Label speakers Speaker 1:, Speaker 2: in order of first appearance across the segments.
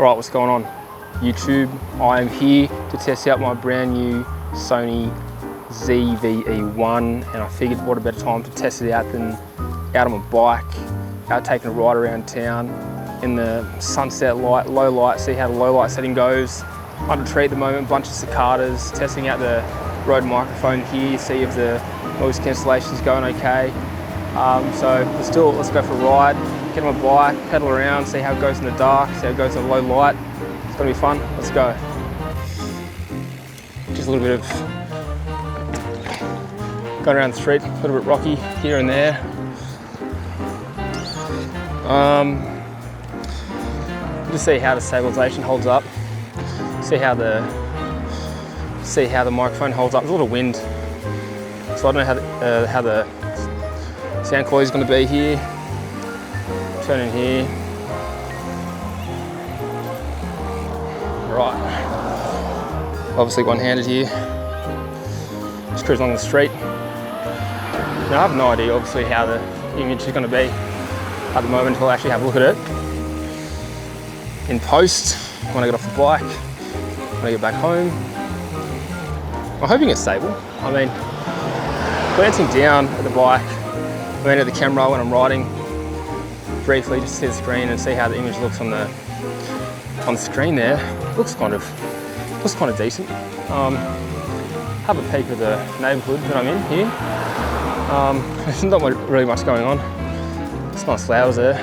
Speaker 1: Alright, what's going on YouTube? I am here to test out my brand new Sony ZV-E1 and I figured what a better time to test it out than out on my bike, out taking a ride around town in the sunset light, low light, see how the low light setting goes. Under a tree at the moment, bunch of cicadas, testing out the Rode microphone here, see if the noise cancellation is going okay. So let's go for a ride, get on my bike, pedal around, see how it goes in the dark, see how it goes in the low light. It's gonna be fun, let's go. Just a little bit of going around the street, a little bit rocky here and there. Just see how the stabilisation holds up, see how the microphone holds up. There's a lot of wind, so I don't know how the sound quality is going to be here. Turn in here. Right. Obviously one-handed here. Just cruise along the street. Now I have no idea obviously how the image is going to be at the moment until I actually have a look at it. In post, when I get off the bike, when I get back home. I'm hoping it's stable. I mean, glancing down at the bike, I mean at the camera when I'm riding, briefly just see the screen and see how the image looks on the screen there. Looks kind of decent. Have a peek at the neighbourhood that I'm in here. There's not really much going on. It's nice flowers there.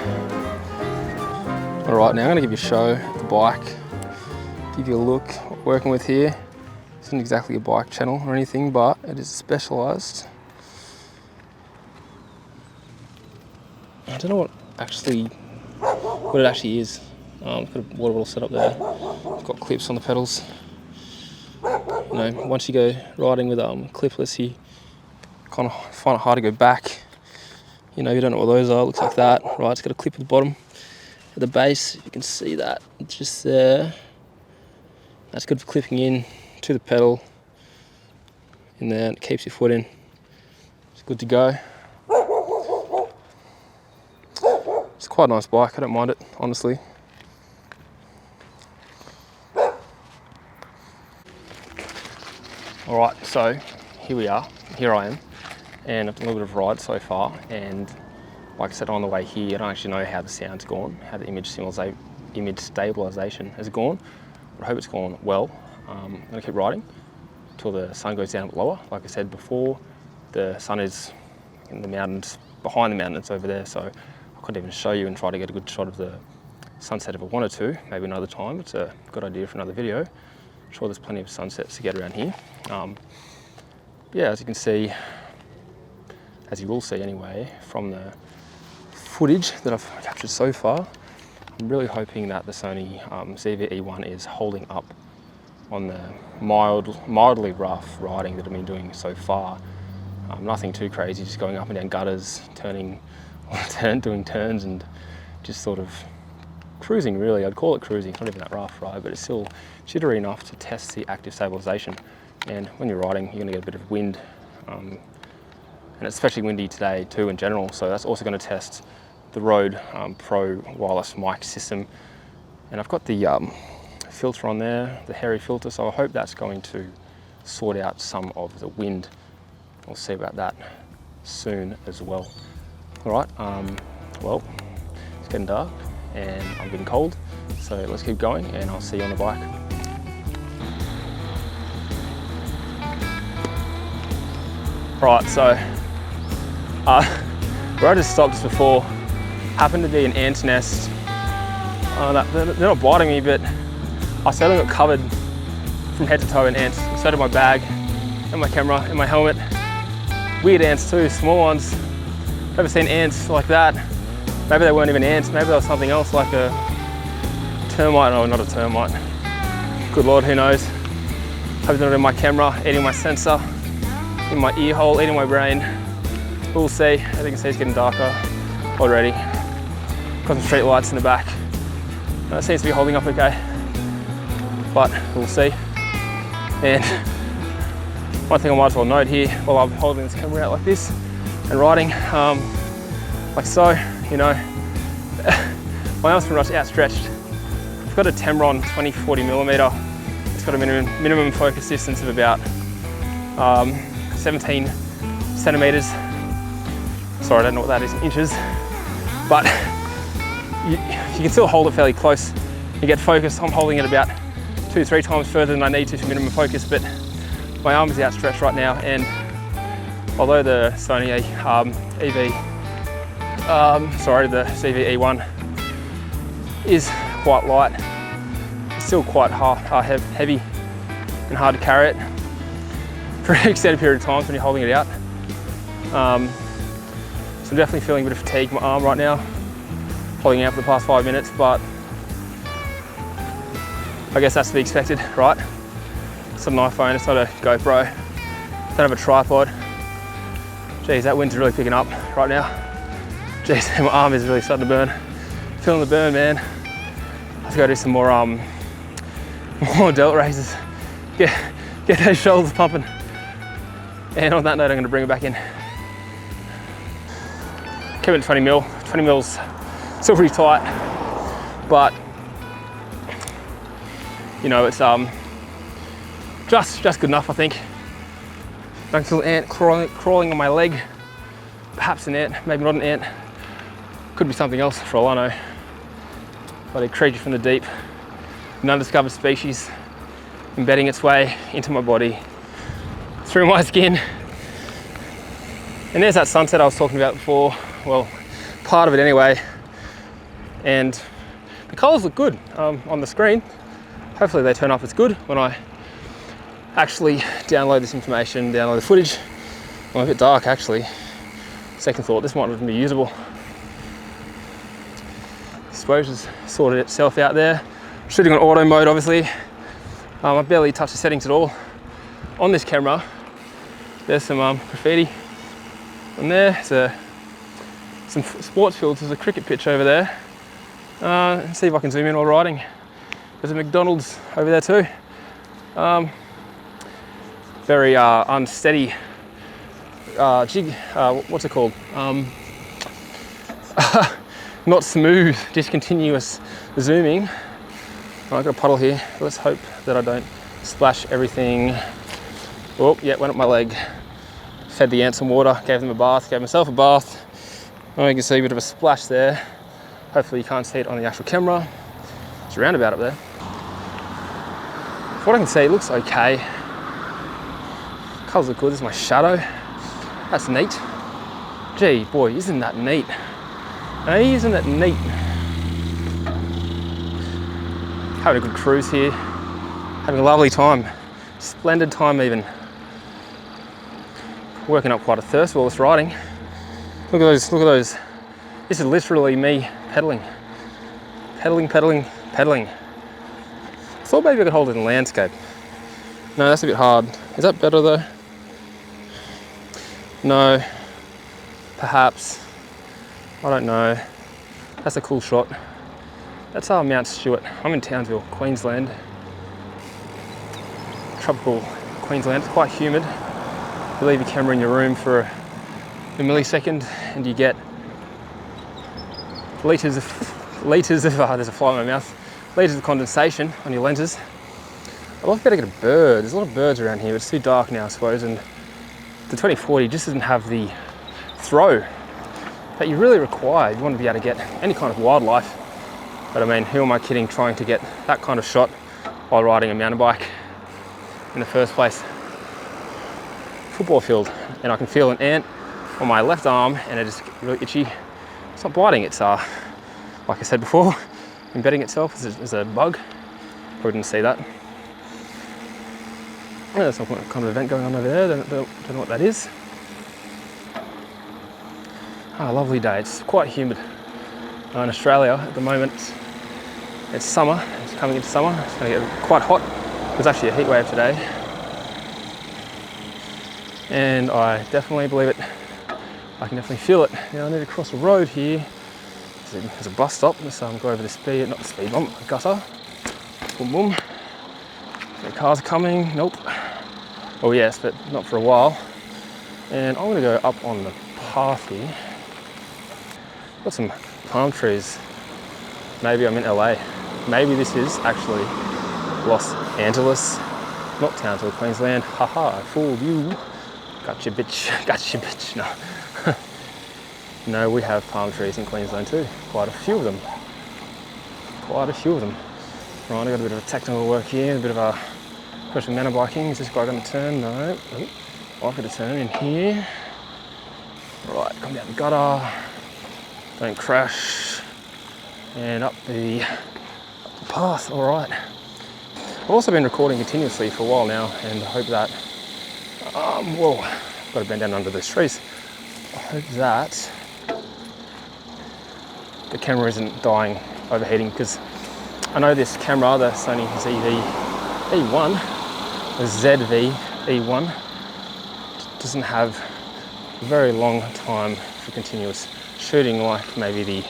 Speaker 1: All right, now I'm gonna give you a show of the bike, give you a look what we're working with here. It's not exactly a bike channel or anything, but it is specialised. I don't know what it actually is. I've got a water bottle set up there. I've got clips on the pedals. You know, once you go riding with clipless, you kind of find it hard to go back. You know, you don't know what those are. It looks like that, right? It's got a clip at the bottom, at the base. You can see that it's just there. That's good for clipping in to the pedal. In there, it keeps your foot in. It's good to go. It's quite a nice bike. I don't mind it, honestly. All right, so here we are. Here I am, and I've done a little bit of ride so far. And like I said, on the way here, I don't actually know how the sound's gone, how the image stabilisation has gone. But I hope it's gone well. I'm gonna keep riding until the sun goes down a bit lower. Like I said before, the sun is in the mountains, behind the mountains over there, so I couldn't even show you and try to get a good shot of the sunset if I wanted to. Maybe another time. It's a good idea for another video. I'm sure there's plenty of sunsets to get around here. Yeah, as you can see, as you will see anyway, from the footage that I've captured so far, I'm really hoping that the Sony ZV-E1 is holding up on the mildly rough riding that I've been doing so far. Nothing too crazy, just going up and down gutters, doing turns and just sort of cruising really. I'd call it cruising, it's not even that rough, right? But it's still jittery enough to test the active stabilisation. And when you're riding, you're gonna get a bit of wind. And it's especially windy today too in general, so that's also gonna test the Rode Pro wireless mic system. And I've got the filter on there, the hairy filter, so I hope that's going to sort out some of the wind. We'll see about that soon as well. All right, well, it's getting dark and I'm getting cold, so let's keep going and I'll see you on the bike. Right, so where I just stopped just before happened to be an ant nest. They're not biting me, but I certainly got covered from head to toe in ants. So did my bag and my camera and my helmet. Weird ants too, small ones. Never seen ants like that. Maybe they weren't even ants, maybe they were something else like a termite. No, not a termite. Good Lord, who knows? Hope they're not in my camera, eating my sensor, in my ear hole, eating my brain. We'll see. As you can see, it's getting darker already. Got some street lights in the back. That seems to be holding up okay, but we'll see. And one thing I might as well note here while I'm holding this camera out like this and riding, like so, you know, my arm's pretty much outstretched got a Tamron 20-40mm. It's got a minimum focus distance of about 17 centimeters. Sorry, I don't know what that is in inches, but you can still hold it fairly close. You get focus. I'm holding it about 2-3 times further than I need to for minimum focus, but my arm is outstretched right now, and although the Sony the ZV-E1 is quite light, it's still quite heavy and hard to carry it for an extended period of time when you're holding it out. So I'm definitely feeling a bit of fatigue in my arm right now, holding it out for the past 5 minutes, but I guess that's to be expected, right? It's not an iPhone, it's not a GoPro, don't have a tripod. Geez, that wind's really picking up right now. Geez, my arm is really starting to burn. Feeling the burn, man. I have to go do some more delt raises. Get those shoulders pumping. And on that note, I'm gonna bring it back in. Keep it at 20 mil. 20 mil's still pretty tight, but you know, it's just good enough, I think. I can feel an ant crawling on my leg. Perhaps an ant, maybe not an ant. Could be something else for all I know. But a creature from the deep, an undiscovered species, embedding its way into my body, through my skin. And there's that sunset I was talking about before. Well, part of it anyway. And the colors look good on the screen. Hopefully they turn up as good when I actually download this information, download the footage. Well, a bit dark actually. Second thought, this might not even be usable. Exposure's sorted itself out there. Shooting on auto mode, obviously. I barely touched the settings at all. On this camera, there's some graffiti. And there's some sports fields. There's a cricket pitch over there. Let's see if I can zoom in while riding. There's a McDonald's over there too. Very unsteady jig, what's it called? Not smooth, discontinuous zooming. I've got a puddle here. Let's hope that I don't splash everything. Oh, yeah, went up my leg. Fed the ants some water, gave them a bath, gave myself a bath. Oh, you can see a bit of a splash there. Hopefully you can't see it on the actual camera. There's a roundabout up there. From what I can see, it looks okay. Colours look good. This is my shadow. That's neat. Gee, boy, isn't that neat? Hey, isn't it neat? Having a good cruise here. Having a lovely time. Splendid time even. Working up quite a thirst while it's riding. Look at those, look at those. This is literally me pedaling. Pedaling, pedaling, pedaling. I thought maybe I could hold it in landscape. No, that's a bit hard. Is that better though? No, perhaps. I don't know. That's a cool shot. That's Mount Stewart. I'm in Townsville, Queensland. Tropical Queensland. It's quite humid. You leave your camera in your room for a millisecond and you get litres of, there's a fly in my mouth, litres of condensation on your lenses. I'd love to be able to get a bird. There's a lot of birds around here, but it's too dark now, I suppose, and the 2040 just doesn't have the throw that you really require. You want to be able to get any kind of wildlife. But I mean, who am I kidding trying to get that kind of shot while riding a mountain bike in the first place? Football field, and I can feel an ant on my left arm and it is really itchy. It's not biting, it's like I said before, embedding itself as a bug. Probably didn't see that. Yeah, there's some kind of event going on over there, don't know what that is. Ah, lovely day. It's quite humid in Australia at the moment. It's summer, it's coming into summer. It's going to get quite hot. There's actually a heat wave today. And I definitely believe it. I can definitely feel it. Now I need to cross a road here. There's a bus stop, so I'm going over the speed, not the speed bump, the gutter. Boom, boom. The cars are coming, nope. Oh yes, but not for a while. And I'm going to go up on the path here. Got some palm trees. Maybe I'm in LA. maybe this is actually Los Angeles, not Townsville, Queensland. Haha, I fooled you. Gotcha, bitch. Gotcha, bitch. No. No, we have palm trees in Queensland too. Quite a few of them. Quite a few of them. Right, I've got a bit of a technical work here, a bit of a question manor biking. Is this guy going to turn? No. I've got to turn in here. Right, come down the gutter. Don't crash. And up the path. All right. I've also been recording continuously for a while now, and I hope that, whoa, I've got to bend down under those trees. I hope that the camera isn't dying, overheating, because I know this camera, the Sony ZV-E1, the ZV-E1, doesn't have a very long time for continuous shooting like maybe the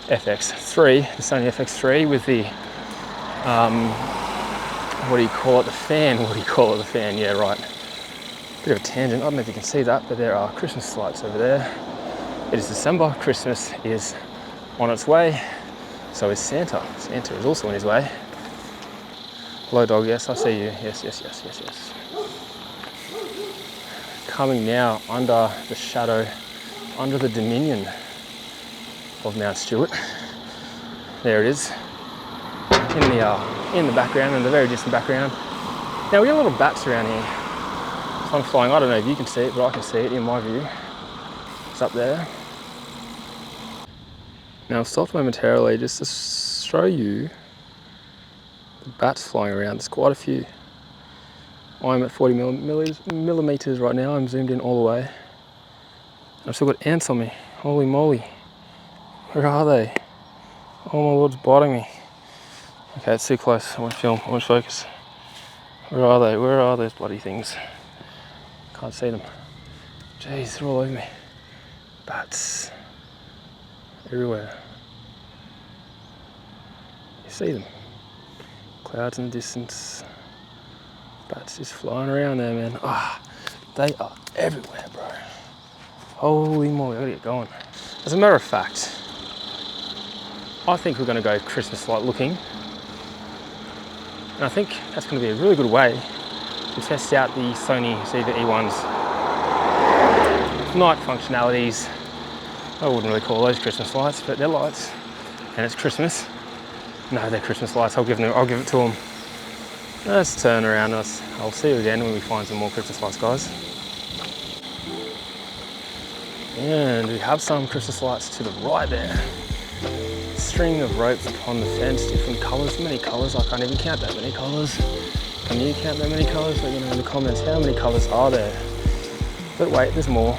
Speaker 1: FX3, the Sony FX3 with the, what do you call it, the fan? What do you call it, the fan? Yeah, right. Bit of a tangent, I don't know if you can see that, but there are Christmas lights over there. It is December, Christmas is on its way, so is Santa. Santa is also on his way. Hello dog, yes, I see you, yes, yes, yes, yes, yes. Coming now under the shadow, under the dominion of Mount Stewart. There it is, in the background, in the very distant background. Now we got little bats around here. One flying, I don't know if you can see it, but I can see it in my view. It's up there. Now I've stopped momentarily just to show you the bats flying around. There's quite a few. I'm at 40 millimeters right now. I'm zoomed in all the way. And I've still got ants on me. Holy moly. Where are they? Oh my lord, it's biting me. Okay, it's too close. I won't film, I won't focus. Where are they? Where are those bloody things? Can't see them. Jeez, they're all over me. Bats. Everywhere. You see them. Clouds in the distance. Bats just flying around there, man. Ah, they are everywhere, bro. Holy moly, I gotta get going. As a matter of fact, I think we're gonna go Christmas light looking. And I think that's gonna be a really good way to test out the Sony ZV-E1's night functionalities. I wouldn't really call those Christmas lights, but they're lights, and it's Christmas. No, they're Christmas lights. I'll give it to them. Let's turn around. I'll see you again when we find some more Christmas lights, guys. And we have some Christmas lights to the right there. String of ropes upon the fence, different colours, many colours. I can't even count that many colours. Can you count that many colours? Let me know in the comments how many colours are there. But wait, there's more.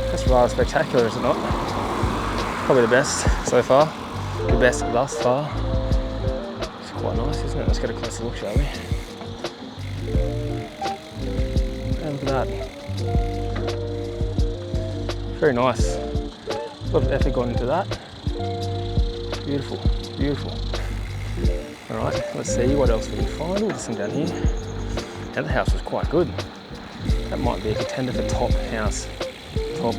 Speaker 1: That's rather spectacular, is it not? Probably the best so far. The best thus far. It's quite nice, isn't it? Let's get a closer look, shall we? And look at that. Very nice. A lot of effort gone into that. Beautiful, beautiful. All right, let's see what else we can find. There's some down here. Now the house was quite good. That might be a contender for top house, top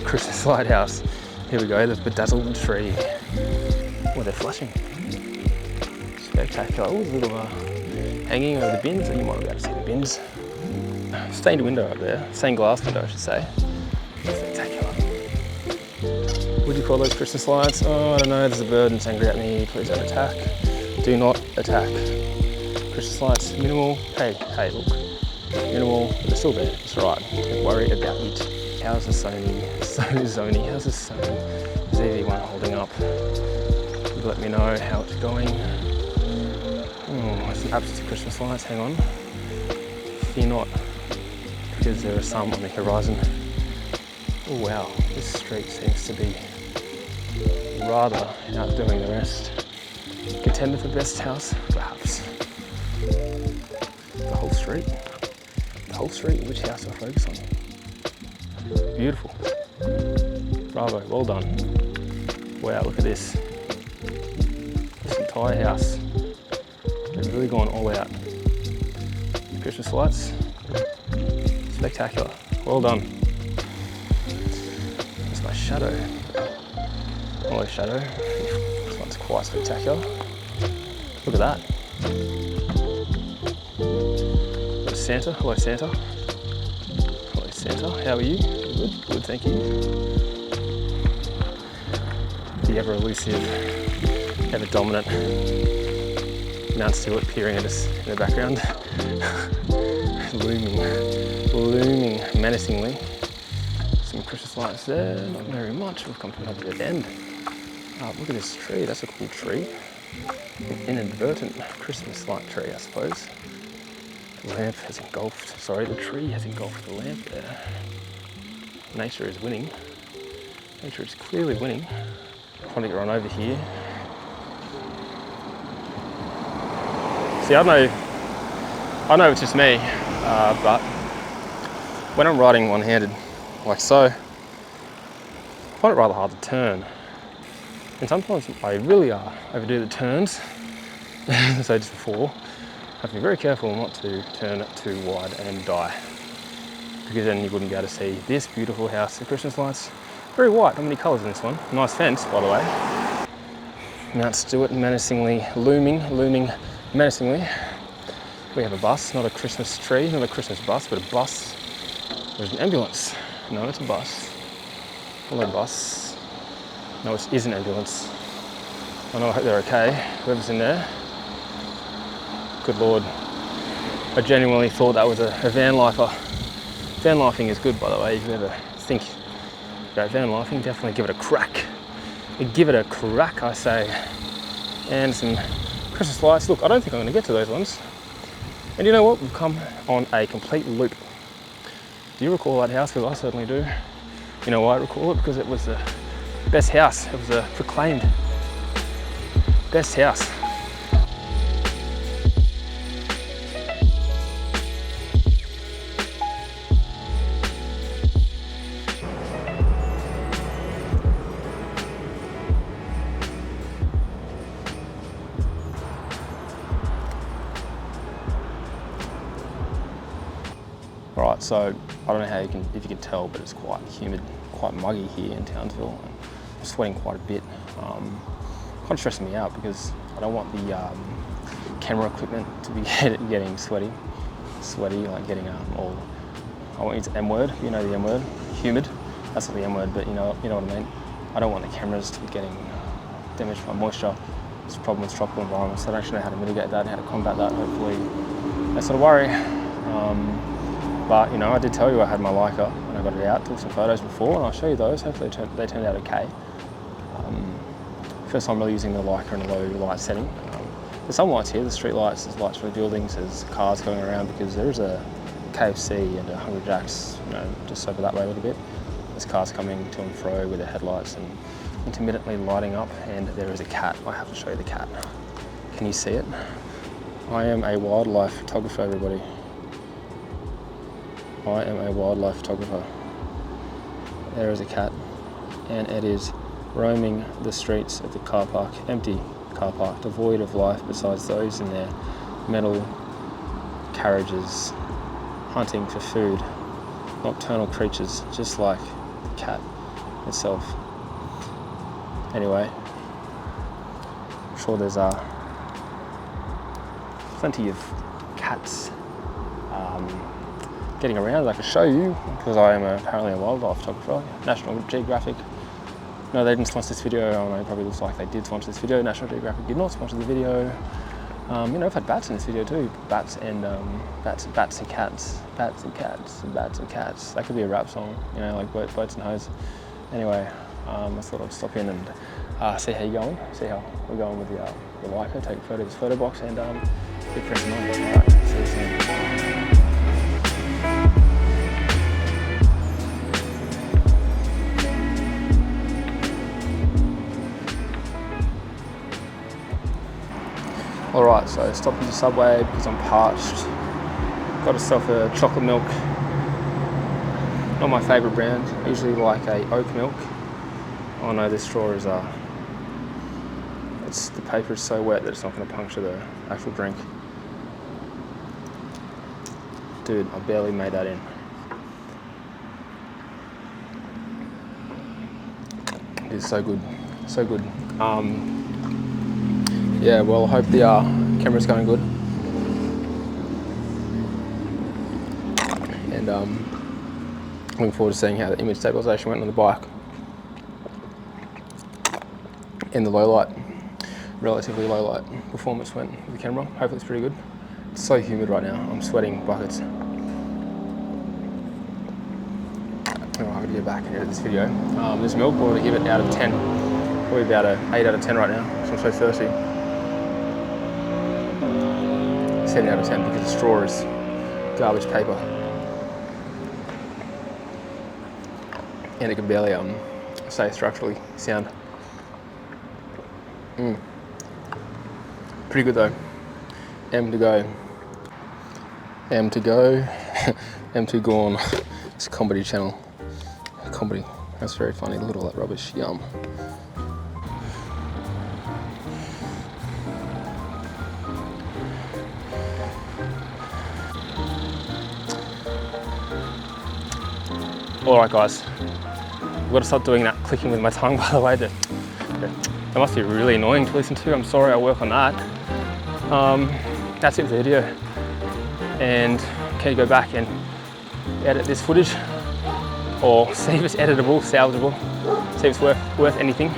Speaker 1: Christmas lighthouse. Here we go, the bedazzled tree. Oh, they're flashing. Spectacular. Oh, there's a little hanging over the bins. You might be able to see the bins. Stained window up there, stained glass window, I should say. Spectacular. Would you call those Christmas lights? Oh, I don't know, there's a bird and it's angry at me. Please don't attack. Do not attack. Christmas lights, minimal. Hey, look. Minimal, but they're still there. It's right. Don't worry about it. How's the Sony how's the Sony ZV-E1 holding up? You let me know how it's going. Oh, some absence of Christmas lights, hang on. Fear not, because there are some on the horizon. Oh wow, this street seems to be rather outdoing the rest. Contender for best house, perhaps. The whole street. The whole street, which house do I focus on? Beautiful. Bravo, well done. Wow, look at this. This entire house. They've really gone all out. Christmas lights. Spectacular. Well done. That's my shadow. Hello, shadow. This one's quite spectacular. Look at that. There's Santa. Hello, Santa. Hello, Santa. How are you? Good. Good, thank you. The ever elusive, ever dominant Mount Stewart peering at us in the background. looming menacingly. Some Christmas lights there, not very much. We've come to another dead end. Look at this tree, that's a cool tree. An inadvertent Christmas light tree, I suppose. The lamp has engulfed, the tree has engulfed the lamp there. Nature is winning. Nature is clearly winning. I'm trying to get run over here. See, I know it's just me, but when I'm riding one-handed, like so, I find it rather hard to turn. And sometimes I really overdo the turns, as I just before. I have to be very careful not to turn it too wide and die, because then you wouldn't be able to see this beautiful house. The Christmas lights, very white, not many colours in this one. Nice fence, by the way. Mount Stewart menacingly looming menacingly. We have a bus, not a Christmas tree, not a Christmas bus, but a bus. There's an ambulance. No, it's a bus. Hello, bus. No, it isn't an ambulance. I hope they're okay, whoever's in there. Good Lord. I genuinely thought that was a van lifer. Van lifing is good, by the way. If you ever think about van lifing, definitely give it a crack. Give it a crack, I say. And some Christmas lights. Look, I don't think I'm going to get to those ones. And you know what? We've come on a complete loop. Do you recall that house? Because I certainly do. You know why I recall it? Because it was the best house. It was the proclaimed best house. Alright, so I don't know if you can tell, but it's quite humid, quite muggy here in Townsville. I'm sweating quite a bit. Kind of stressing me out because I don't want the camera equipment to be getting sweaty, like getting all. I won't use the M word. You know the M word, humid. That's not the M word, but you know what I mean. I don't want the cameras to be getting damaged by moisture. It's a problem with tropical environments. So I don't actually know how to mitigate that, how to combat that. Hopefully, that's not a worry. But you know, I did tell you I had my Leica and I got it out, took some photos before, and I'll show you those. Hopefully they turned out okay. First time really using the Leica in a low light setting. There's some lights here, the street lights, there's lights for the buildings, there's cars going around because there is a KFC and a Hungry Jack's, you know, just over that way a little bit. There's cars coming to and fro with their headlights and intermittently lighting up, and there is a cat. I have to show you the cat. Can you see it? I am a wildlife photographer, everybody. I am a wildlife photographer. There is a cat, and it is roaming the streets of the car park, empty car park, devoid of life besides those in their metal carriages, hunting for food, nocturnal creatures, just like the cat itself. Anyway, I'm sure there's plenty of cats getting around that I can show you, because I am apparently a wildlife photographer. National Geographic, no, they didn't sponsor this video. I don't know, it probably looks like they did sponsor this video. National Geographic did not sponsor the video. You know, I've had bats in this video too. Bats and cats. Bats and cats. That could be a rap song, you know, like boats and hoes. Anyway, I thought I'd stop in and see how you're going, see how we're going with the Leica, take a photo of this photo box, and keep pressing on. Alright, see you soon. Alright, so stopped at the Subway because I'm parched. Got myself a chocolate milk. Not my favourite brand. I usually like a oat milk. Oh no, this straw is the paper is so wet that it's not going to puncture the actual drink. Dude, I barely made that in. It is so good, so good. Yeah, well, I hope the camera's going good. And looking forward to seeing how the image stabilisation went on the bike. And the low light, relatively low light performance went with the camera. Hopefully it's pretty good. It's so humid right now, I'm sweating buckets. Oh, I'm gonna get back and edit this video. This milk, we're gonna give it out of 10. Probably about an 8 out of 10 right now, because I'm so thirsty. 7 out of 10 because the straw is garbage paper. And it can barely stay structurally sound. Pretty good though. M to go. M to go. M to gone. It's a comedy channel. Comedy. That's very funny. Look at all that rubbish. Yum. Alright guys, I've got to stop doing that clicking with my tongue, by the way. That must be really annoying to listen to. I'm sorry, I'll work on that. That's it for the video. And can you go back and edit this footage? Or see if it's editable, salvageable, see if it's worth anything.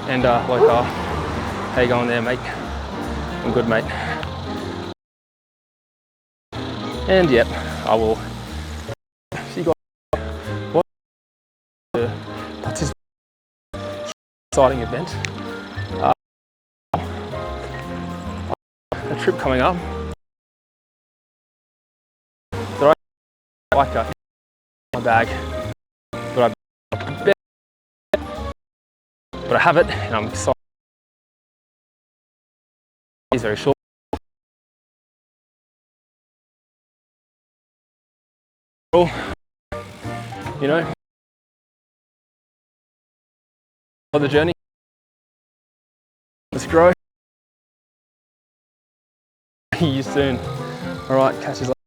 Speaker 1: And how you going there, mate? I'm good, mate. And yep, I will see you guys. What the exciting event? A trip coming up. That I like my bag, but I have it, and I'm excited. It's very short. You know, on the journey. Let's grow. See you soon. All right, catch you later.